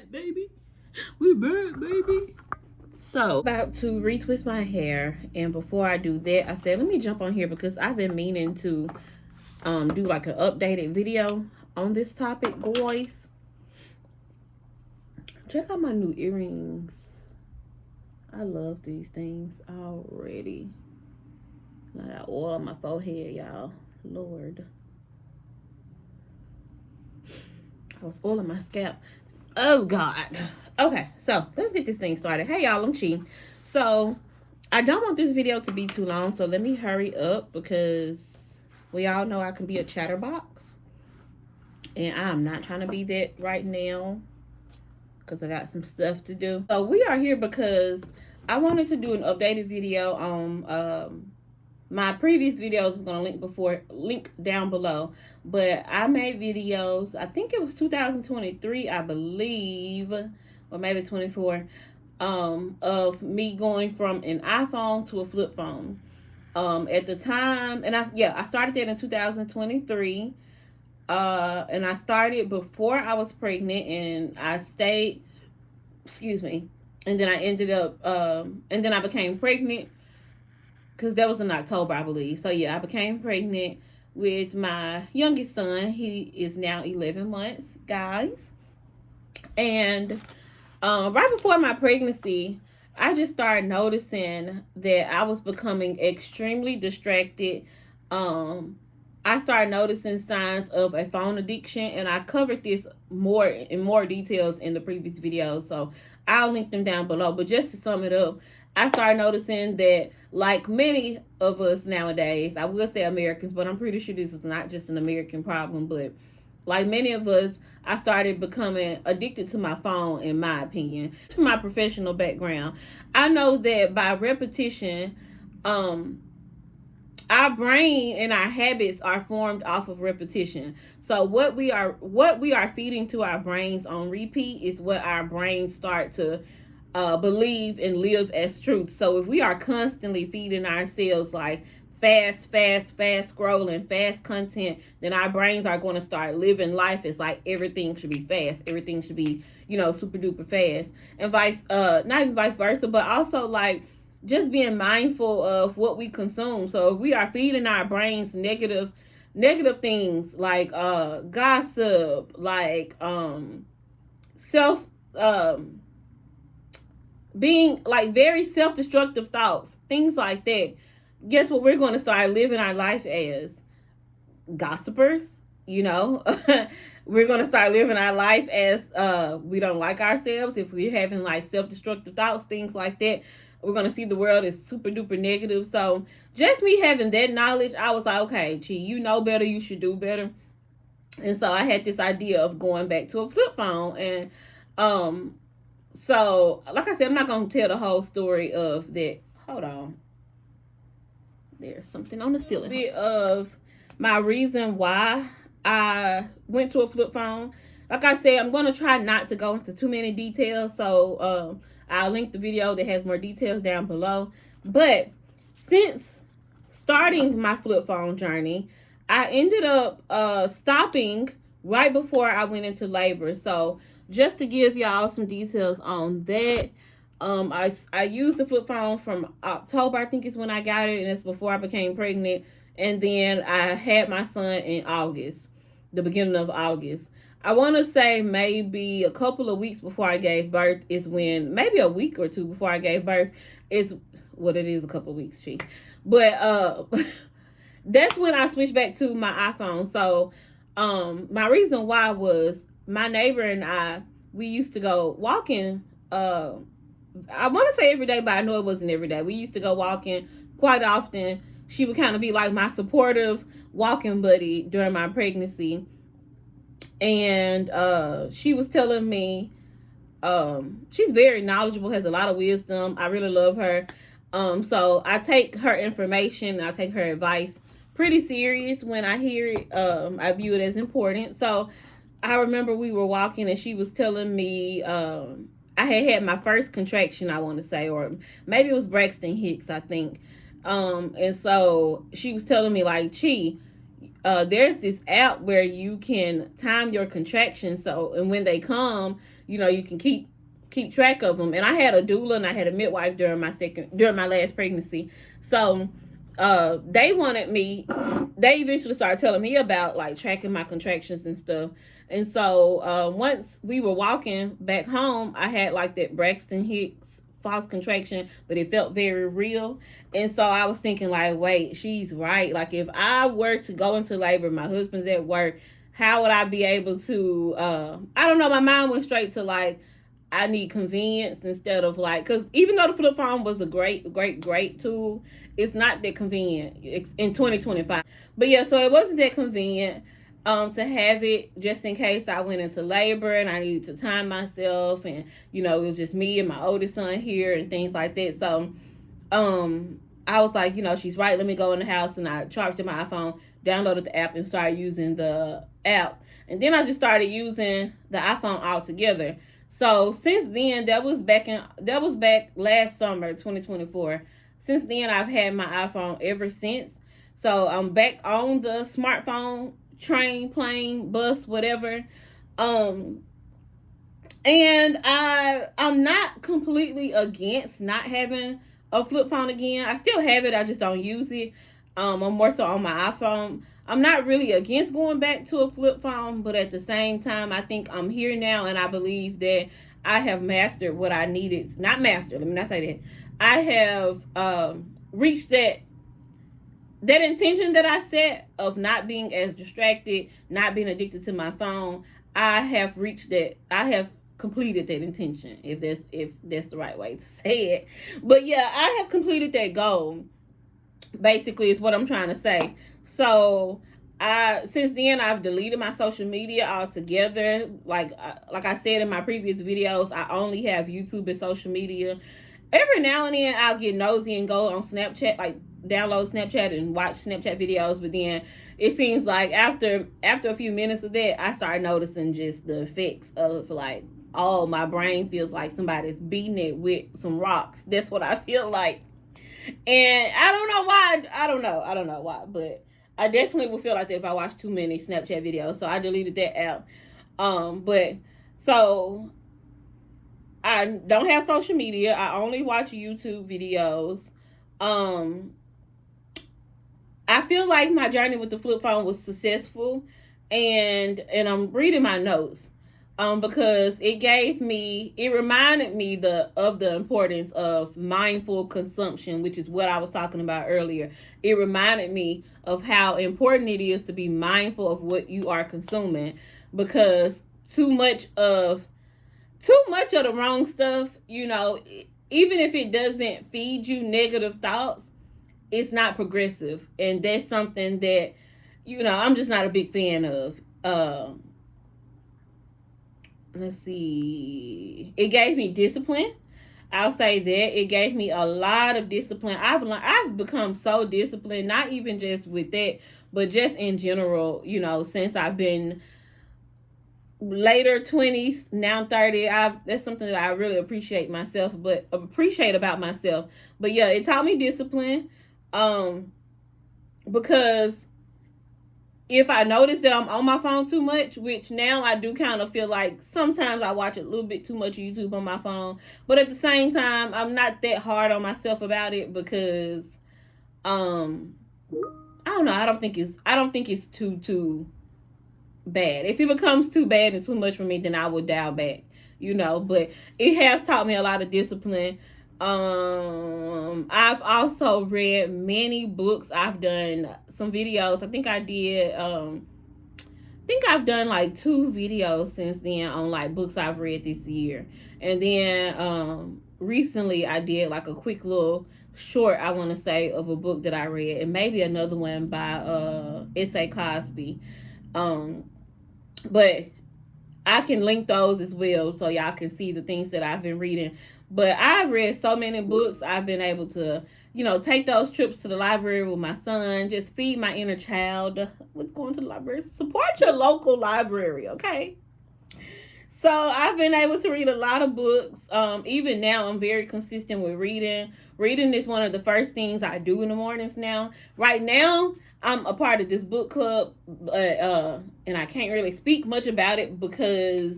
Baby, we back, baby. So, about to retwist my hair, and before I do that, I said let me jump on here because I've been meaning to do like an updated video on this topic, boys. Check out my new earrings. I love these things already. I got oil on my forehead, y'all. Lord. I was oiling my scalp. Oh, God. Okay, so let's get this thing started. Hey, y'all, I'm Chi. So, I don't want this video to be too long, so let me hurry up because we all know I can be a chatterbox. And I'm not trying to be that right now because I got some stuff to do. So, we are here because I wanted to do an updated video on my previous videos. I'm gonna link down below, but I made videos, I think it was 2023, I believe, or maybe 24, of me going from an iPhone to a flip phone. At the time, and I started that in 2023, and I started before I was pregnant, and I stayed, excuse me, and then I ended up, and then I became pregnant because that was in October, I believe. So yeah, I became pregnant with my youngest son. He is now 11 months, guys. And right before my pregnancy, I just started noticing that I was becoming extremely distracted. I started noticing signs of a phone addiction, and I covered this in more details in the previous videos, so I'll link them down below. But just to sum it up, I started noticing that, like many of us nowadays, I will say Americans, but I'm pretty sure this is not just an American problem, but like many of us, I started becoming addicted to my phone, in my opinion. From my professional background, I know that by repetition, our brain and our habits are formed off of repetition. So what we are feeding to our brains on repeat is what our brains start to believe and live as truth. So if we are constantly feeding ourselves like fast scrolling, fast content, then our brains are going to start living life as like everything should be fast. Everything should be, super duper fast. And not even vice versa, but also like just being mindful of what we consume. So if we are feeding our brains negative things like gossip, like self being like very self-destructive thoughts, things like that, guess what we're going to start living our life as? Gossipers. We're going to start living our life as we don't like ourselves. If we're having like self-destructive thoughts, things like that, we're going to see the world as super duper negative. So just me having that knowledge, I was like, okay, Chi, you know better, you should do better. And so I had this idea of going back to a flip phone. And so like I said, I'm not going to tell the whole story of that. Hold on, there's something on the ceiling. A bit of my reason why I went to a flip phone. Like I said, I'm going to try not to go into too many details, so I'll link the video that has more details down below. But since starting my flip phone journey, I ended up stopping right before I went into labor. So just to give y'all some details on that, I used the flip phone from October, I think is when I got it, and it's before I became pregnant. And then I had my son in August, the beginning of August. I want to say maybe a couple of weeks before I gave birth is when, maybe a week or two before I gave birth is what it is, a couple of weeks, Chi. But that's when I switched back to my iPhone. So my reason why was my neighbor and we used to go walking. I want to say every day, but I know it wasn't every day. We used to go walking quite often. She would kind of be like my supportive walking buddy during my pregnancy. And she was telling me, she's very knowledgeable, has a lot of wisdom. I really love her. So I take her information, I take her advice pretty serious when I hear it. I view it as important. So I remember we were walking and she was telling me, I had my first contraction, I want to say, or maybe it was Braxton Hicks, I think. And so she was telling me like, Chi, there's this app where you can time your contractions. So, and when they come, you can keep track of them. And I had a doula and I had a midwife during my last pregnancy. So, they wanted me. They eventually started telling me about like tracking my contractions and stuff. And so, once we were walking back home, I had like that Braxton Hicks false contraction, but it felt very real. And so I was thinking like, wait, she's right. Like if I were to go into labor, my husband's at work, how would I be able to I don't know, my mind went straight to like I need convenience instead of like, because even though the flip phone was a great tool, it's not that convenient in 2025. But yeah, so it wasn't that convenient to have it just in case I went into labor and I needed to time myself, and it was just me and my oldest son here and things like that. So I was like, she's right, let me go in the house, and I charged my iPhone, downloaded the app, and started using the app. And then I just started using the iPhone altogether. So since then, that was back last summer, 2024. Since then, I've had my iPhone ever since. So I'm back on the smartphone train, plane, bus, whatever. Um, and I'm not completely against not having a flip phone again. I still have it. I just don't use it. I'm more so on my iPhone. I'm not really against going back to a flip phone, but at the same time, I think I'm here now, and I believe that I have mastered what I needed. Not mastered. Let me not say that. I have reached that intention that I set of not being as distracted, not being addicted to my phone. I have reached that. I have completed that intention, if that's the right way to say it. But yeah, I have completed that goal. Basically, is what I'm trying to say. So, since then I've deleted my social media altogether. Like I said in my previous videos, I only have YouTube and social media. Every now and then I'll get nosy and go on Snapchat, like download Snapchat and watch Snapchat videos, but then it seems like after a few minutes of that, I start noticing just the effects of like, oh, my brain feels like somebody's beating it with some rocks. That's what I feel like. And I don't know why. I don't know why, but I definitely would feel like that if I watched too many Snapchat videos. So I deleted that app. But so I don't have social media. I only watch YouTube videos. Um, I feel like my journey with the flip phone was successful, and I'm reading my notes. Because it reminded me of the importance of mindful consumption, which is what I was talking about earlier. It reminded me of how important it is to be mindful of what you are consuming, because too much of the wrong stuff, even if it doesn't feed you negative thoughts, it's not progressive, and that's something that I'm just not a big fan of. Let's see. It gave me discipline. I'll say that it gave me a lot of discipline. I've become so disciplined, not even just with that, but just in general. Since I've been later 20s, now 30, that's something that I really appreciate about myself. But yeah, it taught me discipline. Because if I notice that I'm on my phone too much, which now I do kind of feel like sometimes I watch a little bit too much YouTube on my phone, but at the same time, I'm not that hard on myself about it, because I don't know, I don't think it's too bad. If it becomes too bad and too much for me, then I will dial back, but it has taught me a lot of discipline. I've also read many books. I've done some videos. I think I've done like 2 videos since then on like books I've read this year. And then recently I did like a quick little short, I want to say, of a book that I read, and maybe another one by S.A. Cosby. But I can link those as well so y'all can see the things that I've been reading. But I've read so many books. I've been able to, take those trips to the library with my son, just feed my inner child with going to the library. Support your local library, okay? So I've been able to read a lot of books. Even now, I'm very consistent with reading. Reading is one of the first things I do in the mornings now. Right now, I'm a part of this book club, but and I can't really speak much about it because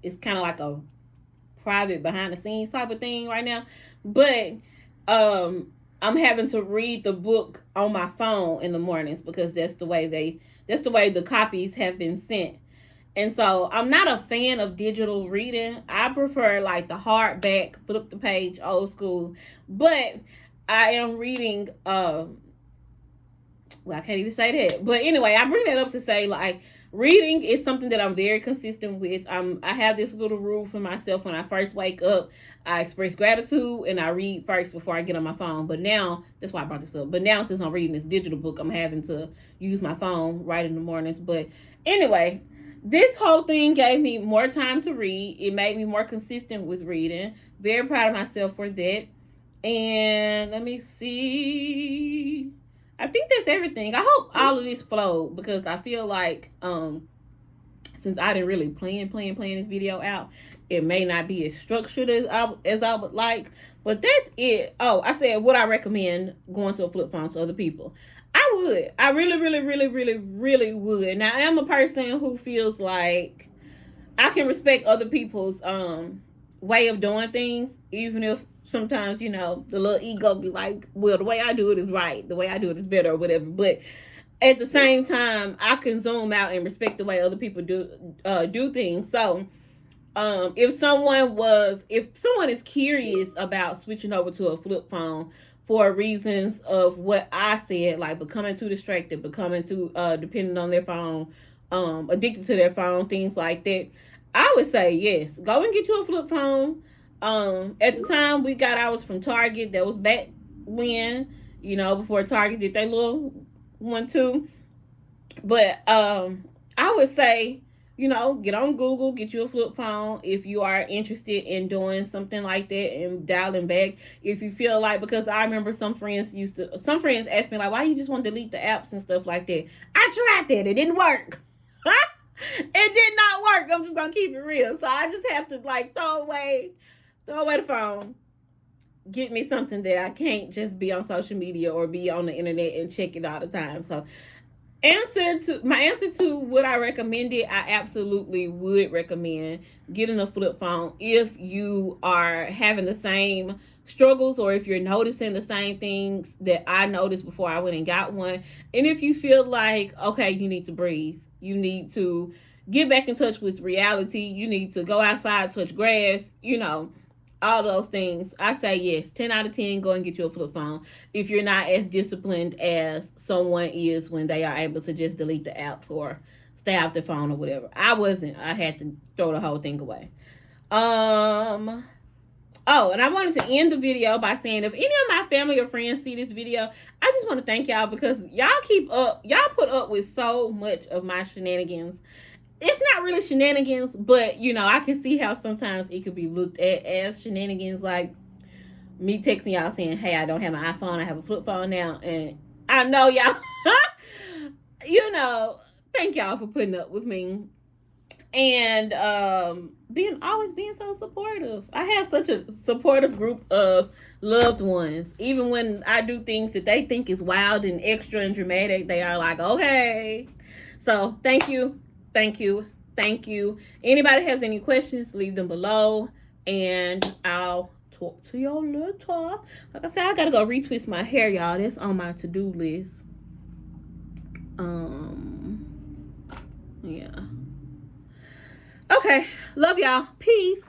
it's kind of like a private behind the scenes type of thing right now. But I'm having to read the book on my phone in the mornings because that's the way the copies have been sent. And so I'm not a fan of digital reading. I prefer like the hardback, flip the page, old school. But I am reading well, I can't even say that. But anyway, I bring that up to say like reading is something that I'm very consistent with. I have this little rule for myself when I first wake up. I express gratitude and I read first before I get on my phone. But now that's why I brought this up. But now since I'm reading this digital book, I'm having to use my phone right in the mornings. But anyway, this whole thing gave me more time to read. It made me more consistent with reading. Very proud of myself for that. And let me see. I think that's everything. I hope all of this flowed because I feel like since I didn't really plan this video out, it may not be as structured as I would like. But that's it. Oh, I said would I recommend going to a flip phone to other people? I would. I really would. Now I am a person who feels like I can respect other people's way of doing things, even if sometimes, you know, the little ego be like, well, the way I do it is right. The way I do it is better or whatever. But at the same time, I can zoom out and respect the way other people do things. So if someone is curious about switching over to a flip phone for reasons of what I said, like becoming too distracted, becoming too dependent on their phone, addicted to their phone, things like that, I would say yes. Go and get you a flip phone. At the time we got ours from Target. That was back when, you know, before Target did their little one too. But I would say, you know, get on Google, get you a flip phone if you are interested in doing something like that and dialing back. If you feel like, because I remember some friends asked me like, why you just want to delete the apps and stuff like that. I tried that. It didn't work. It did not work. I'm just gonna keep it real. So I just have to like throw away the phone. Get me something that I can't just be on social media or be on the internet and check it all the time. So my answer to would I recommend it, I absolutely would recommend getting a flip phone if you are having the same struggles or if you're noticing the same things that I noticed before I went and got one. And if you feel like, okay, you need to breathe, you need to get back in touch with reality, you need to go outside, touch grass, you know, all those things, I say yes. 10 out of 10, go and get you a flip phone if you're not as disciplined as someone is when they are able to just delete the apps or stay off their phone or whatever. I wasn't. I had to throw the whole thing away. Oh, and I wanted to end the video by saying if any of my family or friends see this video, I just want to thank y'all because y'all put up with so much of my shenanigans. It's not really shenanigans, but you know, I can see how sometimes it could be looked at as shenanigans, like me texting y'all saying, hey, I don't have my iPhone, I have a flip phone now. And I know y'all you know, thank y'all for putting up with me and always being so supportive. I have such a supportive group of loved ones. Even when I do things that they think is wild and extra and dramatic, they are like, okay. So thank you. Anybody has any questions, leave them below and I'll talk to y'all later. Like I said, I gotta go retwist my hair, y'all. That's on my to-do list. Yeah. Okay, love y'all. Peace.